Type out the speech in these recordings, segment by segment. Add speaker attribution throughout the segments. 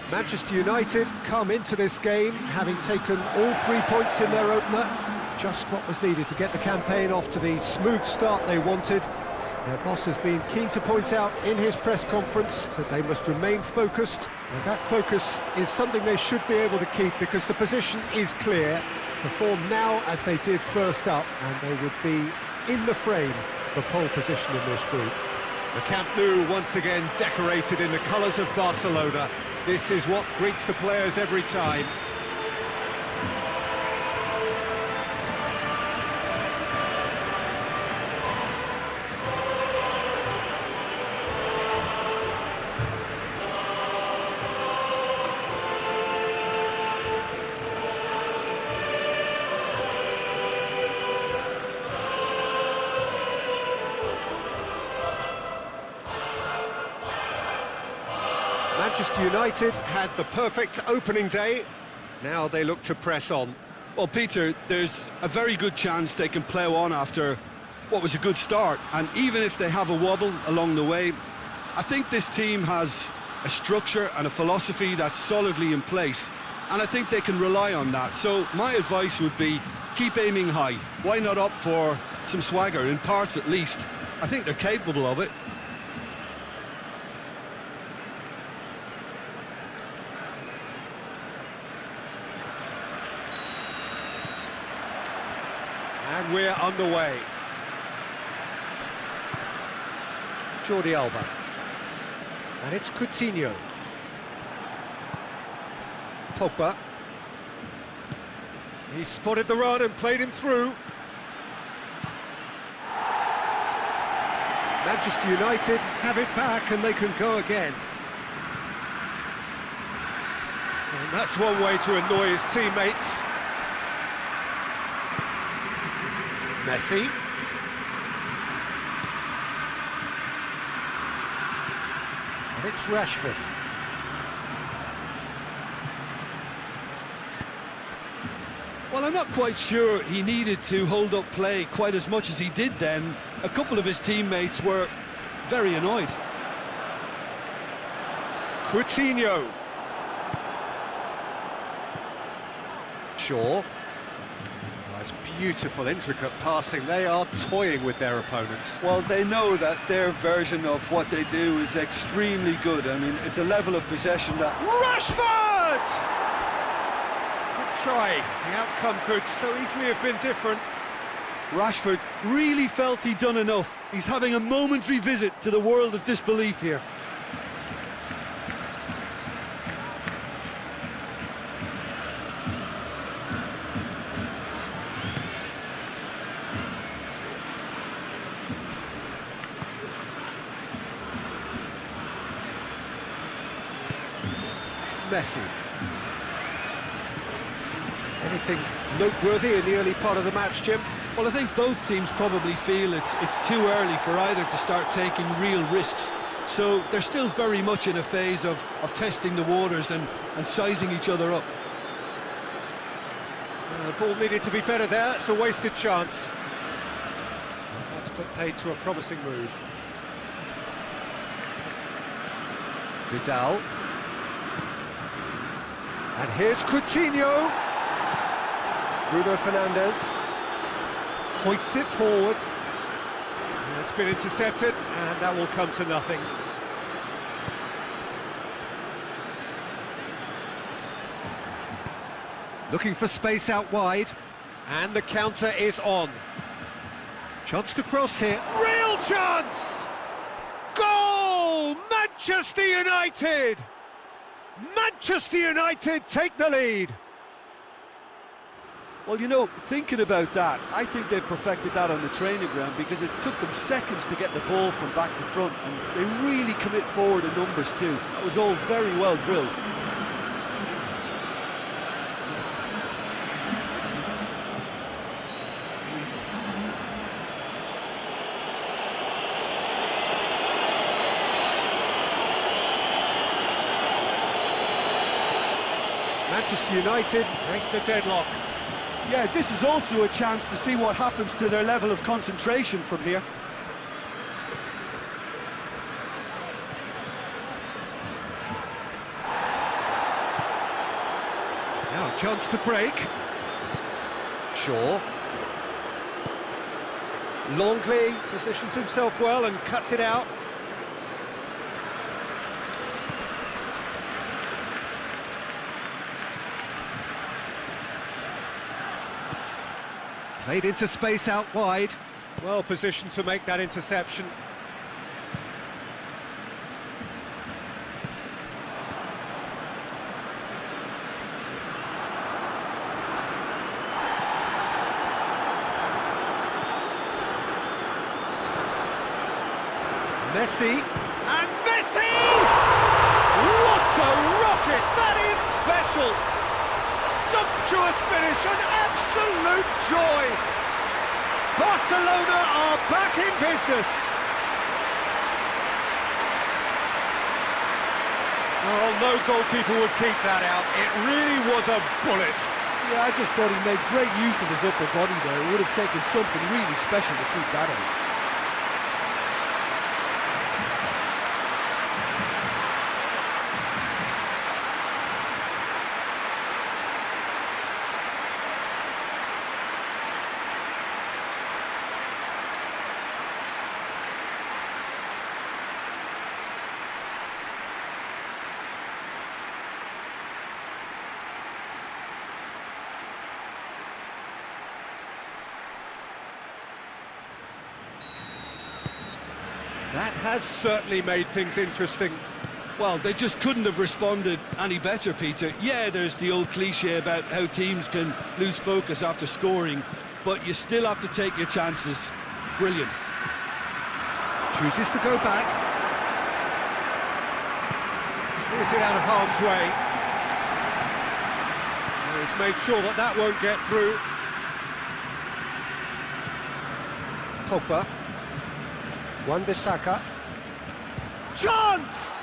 Speaker 1: Manchester United come into this game having taken all 3 points in their opener. Just what was needed to get the campaign off to the smooth start they wanted. Their boss has been keen to point out in his press conference that they must remain focused, and that focus is something they should be able to keep because the position is clear. Perform now as they did first up, and they would be in the frame for pole position in this group. The Camp Nou once again decorated in the colours of Barcelona. This is what greets the players every time. Manchester United had the perfect opening day. Now they look to press on.
Speaker 2: Well, Peter, there's a very good chance they can plough on after what was a good start. And even if they have a wobble along the way, I think this team has a structure and a philosophy that's solidly in place. And I think they can rely on that. So my advice would be, keep aiming high. Why not opt for some swagger, in parts at least? I think they're capable of it.
Speaker 1: And we're underway. Jordi Alba. And it's Coutinho. Pogba. He spotted the run and played him through. Manchester United have it back and they can go again. And that's one way to annoy his teammates. Messi. And it's Rashford.
Speaker 2: Well, I'm not quite sure he needed to hold up play quite as much as he did then. A couple of his teammates were very annoyed.
Speaker 1: Coutinho. Shaw. That's beautiful, intricate passing. They are toying with their opponents.
Speaker 2: Well, they know that their version of what they do is extremely good. I mean, it's a level of possession that...
Speaker 1: Rashford! Good try. The outcome could so easily have been different.
Speaker 2: Rashford really felt he'd done enough. He's having a momentary visit to the world of disbelief here.
Speaker 1: Messi. Anything noteworthy in the early part of the match, Jim?
Speaker 2: Well, I think both teams probably feel it's too early for either to start taking real risks. So they're still very much in a phase of testing the waters and sizing each other up.
Speaker 1: The ball needed to be better there. It's a wasted chance. That's put paid to a promising move. Vidal. And here's Coutinho. Bruno Fernandes hoists it forward. And it's been intercepted, and that will come to nothing. Looking for space out wide, and the counter is on. Chance to cross here. Real chance! Goal! Manchester United! Manchester United take the lead.
Speaker 2: Well, you know, thinking about that, I think they've perfected that on the training ground because it took them seconds to get the ball from back to front, and they really commit forward in numbers too. That was all very well drilled.
Speaker 1: Manchester United break the deadlock.
Speaker 2: Yeah, this is also a chance to see what happens to their level of concentration from here.
Speaker 1: Chance to break. Shaw. Longley positions himself well and cuts it out. Played into space out wide. Well positioned to make that interception. Messi, and Messi! What a rocket! That is special! Sumptuous finish, an absolute joy! Barcelona are back in business! Oh, no goalkeeper would keep that out. It really was a bullet.
Speaker 3: Yeah, I just thought he made great use of his upper body there. It would have taken something really special to keep that out.
Speaker 1: That has certainly made things interesting.
Speaker 2: Well, they just couldn't have responded any better, Peter. Yeah, there's the old cliche about how teams can lose focus after scoring, but you still have to take your chances. Brilliant.
Speaker 1: Chooses to go back. Clears it out of harm's way. He's made sure that that won't get through. Pogba. Wan-Bissaka. Chance!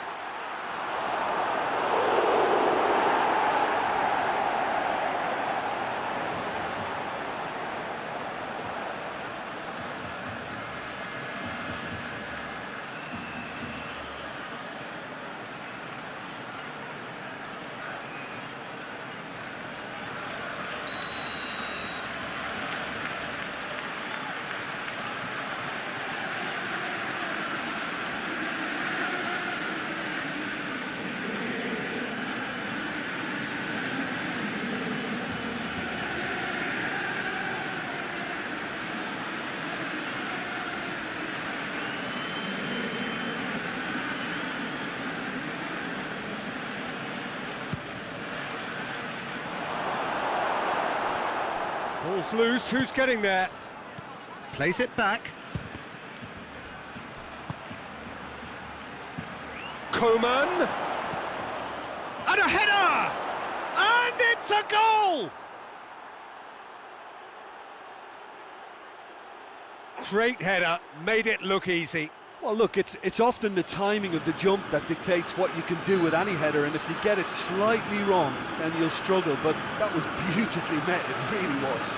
Speaker 1: Ball's loose, who's getting there? Plays it back. Coman! And a header! And it's a goal! Great header, made it look easy.
Speaker 3: Well, look, it's often the timing of the jump that dictates what you can do with any header, and if you get it slightly wrong, then you'll struggle, but that was beautifully met, it really was.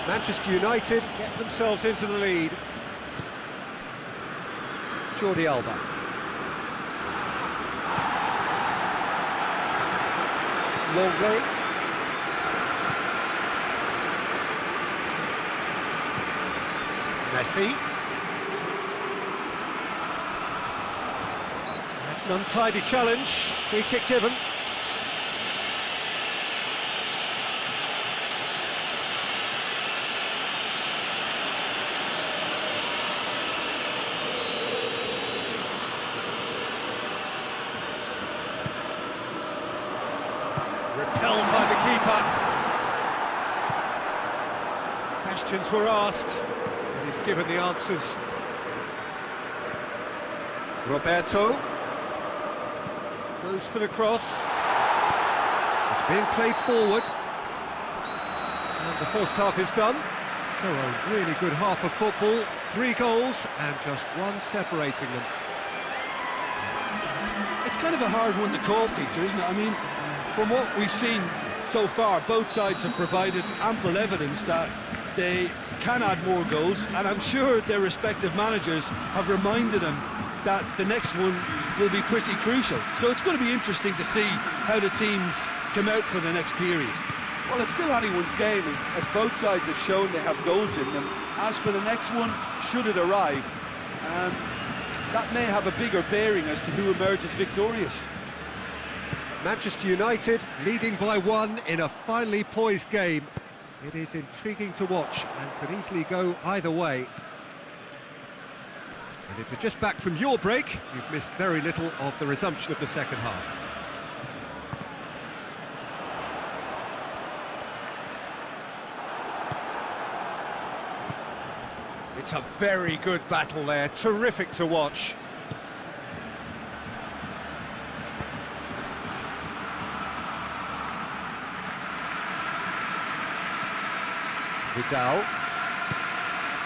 Speaker 1: Manchester United get themselves into the lead. Jordi Alba. Longley. Messi. That's an untidy challenge. Free kick given. Repelled by the keeper. Questions were asked, and he's given the answers. Roberto goes for the cross. It's being played forward. And the first half is done. So a really good half of football. 3 goals and just one separating them.
Speaker 2: It's kind of a hard one to call, Peter, isn't it? I mean, from what we've seen so far, both sides have provided ample evidence that they can add more goals, and I'm sure their respective managers have reminded them that the next one will be pretty crucial. So it's going to be interesting to see how the teams come out for the next period.
Speaker 3: Well, it's still anyone's game, as both sides have shown they have goals in them. As for the next one, should it arrive, that may have a bigger bearing as to who emerges victorious.
Speaker 1: Manchester United leading by 1 in a finely poised game. It is intriguing to watch and could easily go either way. And if you're just back from your break, you've missed very little of the resumption of the second half. It's a very good battle there, terrific to watch.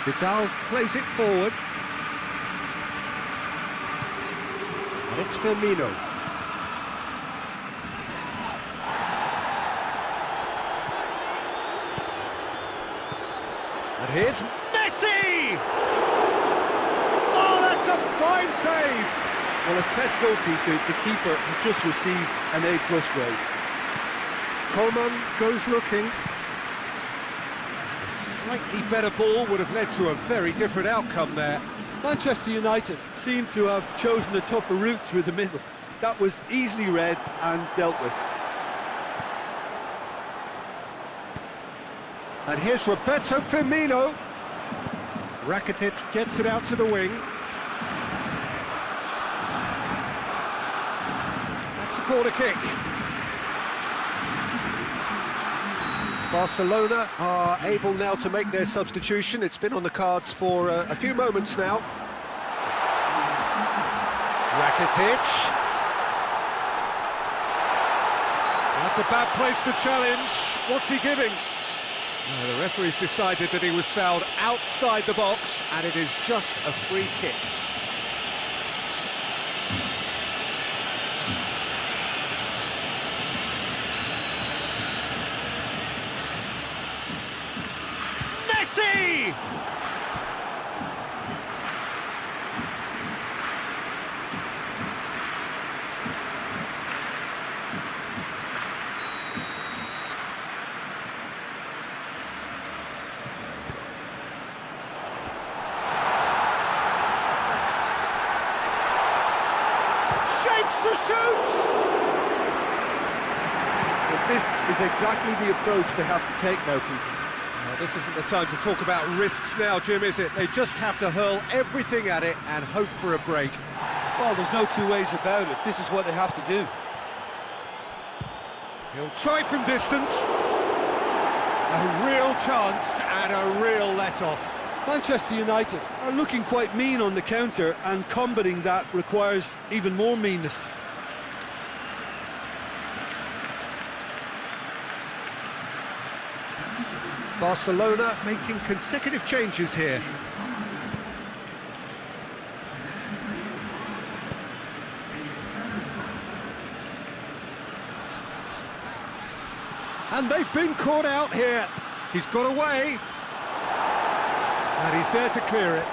Speaker 1: Vidal plays it forward. And it's Firmino. And here's Messi! Oh, that's a fine save!
Speaker 3: Well, as test goalkeeper, the keeper has just received an A+ grade.
Speaker 1: Coman goes looking. A slightly better ball would have led to a very different outcome there.
Speaker 3: Manchester United seem to have chosen a tougher route through the middle. That was easily read and dealt with.
Speaker 1: And here's Roberto Firmino. Rakitic gets it out to the wing. That's a corner kick. Barcelona are able now to make their substitution. It's been on the cards for a few moments now. Rakitic. That's a bad place to challenge. What's he giving? The referee's decided that he was fouled outside the box, and it is just a free kick. Messi! Shapes to shoot!
Speaker 3: But this is exactly the approach they have to take now, Peter.
Speaker 1: This isn't the time to talk about risks now, Jim, is it? They just have to hurl everything at it and hope for a break.
Speaker 3: Well, there's no two ways about it. This is what they have to do.
Speaker 1: He'll try from distance. A real chance and a real let-off.
Speaker 3: Manchester United are looking quite mean on the counter, and combating that requires even more meanness.
Speaker 1: Barcelona making consecutive changes here. And they've been caught out here. He's got away. And he's there to clear it.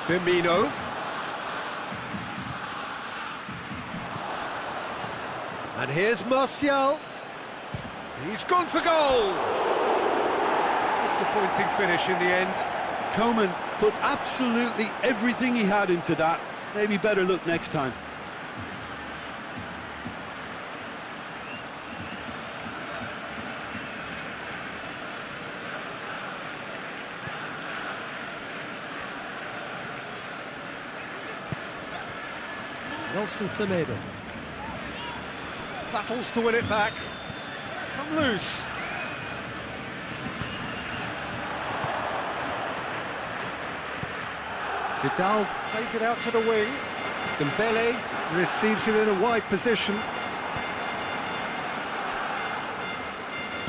Speaker 1: Firmino. And here's Martial. He's gone for goal. Disappointing finish in the end.
Speaker 3: Coman put absolutely everything he had into that. Maybe better look next time.
Speaker 1: Nelson Semedo battles to win it back. It's come loose. Vidal plays it out to the wing. Dembele receives it in a wide position.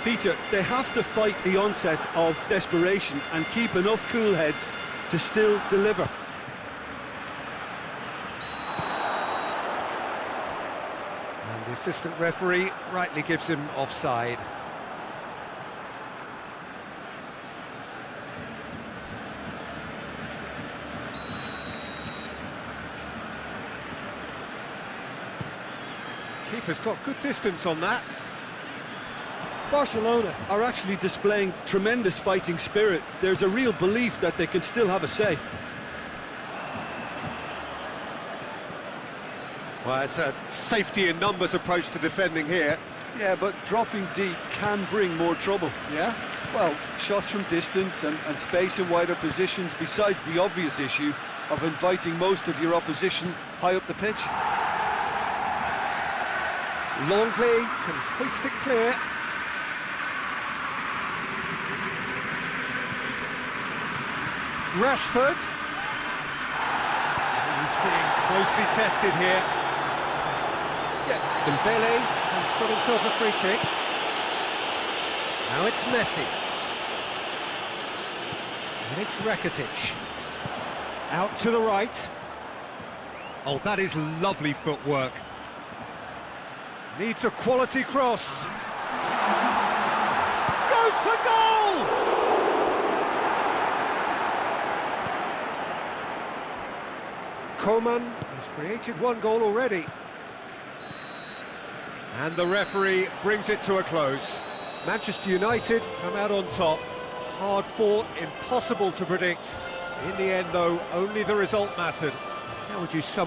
Speaker 3: Peter, they have to fight the onset of desperation and keep enough cool heads to still deliver.
Speaker 1: The assistant referee rightly gives him offside. Keeper's got good distance on that.
Speaker 2: Barcelona are actually displaying tremendous fighting spirit. There's a real belief that they can still have a say.
Speaker 1: Well, it's a safety in numbers approach to defending here.
Speaker 3: Yeah, but dropping deep can bring more trouble.
Speaker 1: Yeah?
Speaker 3: Well, shots from distance and space in wider positions, besides the obvious issue of inviting most of your opposition high up the pitch.
Speaker 1: Longley can hoist it clear. Rashford. He's being closely tested here. Yeah, Dembele has got himself a free kick. Now it's Messi. And it's Rakitic. Out to the right. Oh, that is lovely footwork. Needs a quality cross. Goes for goal! Coman has created one goal already. And the referee brings it to a close. Manchester United come out on top. Hard fought, impossible to predict. In the end, though, only the result mattered. How would you sum up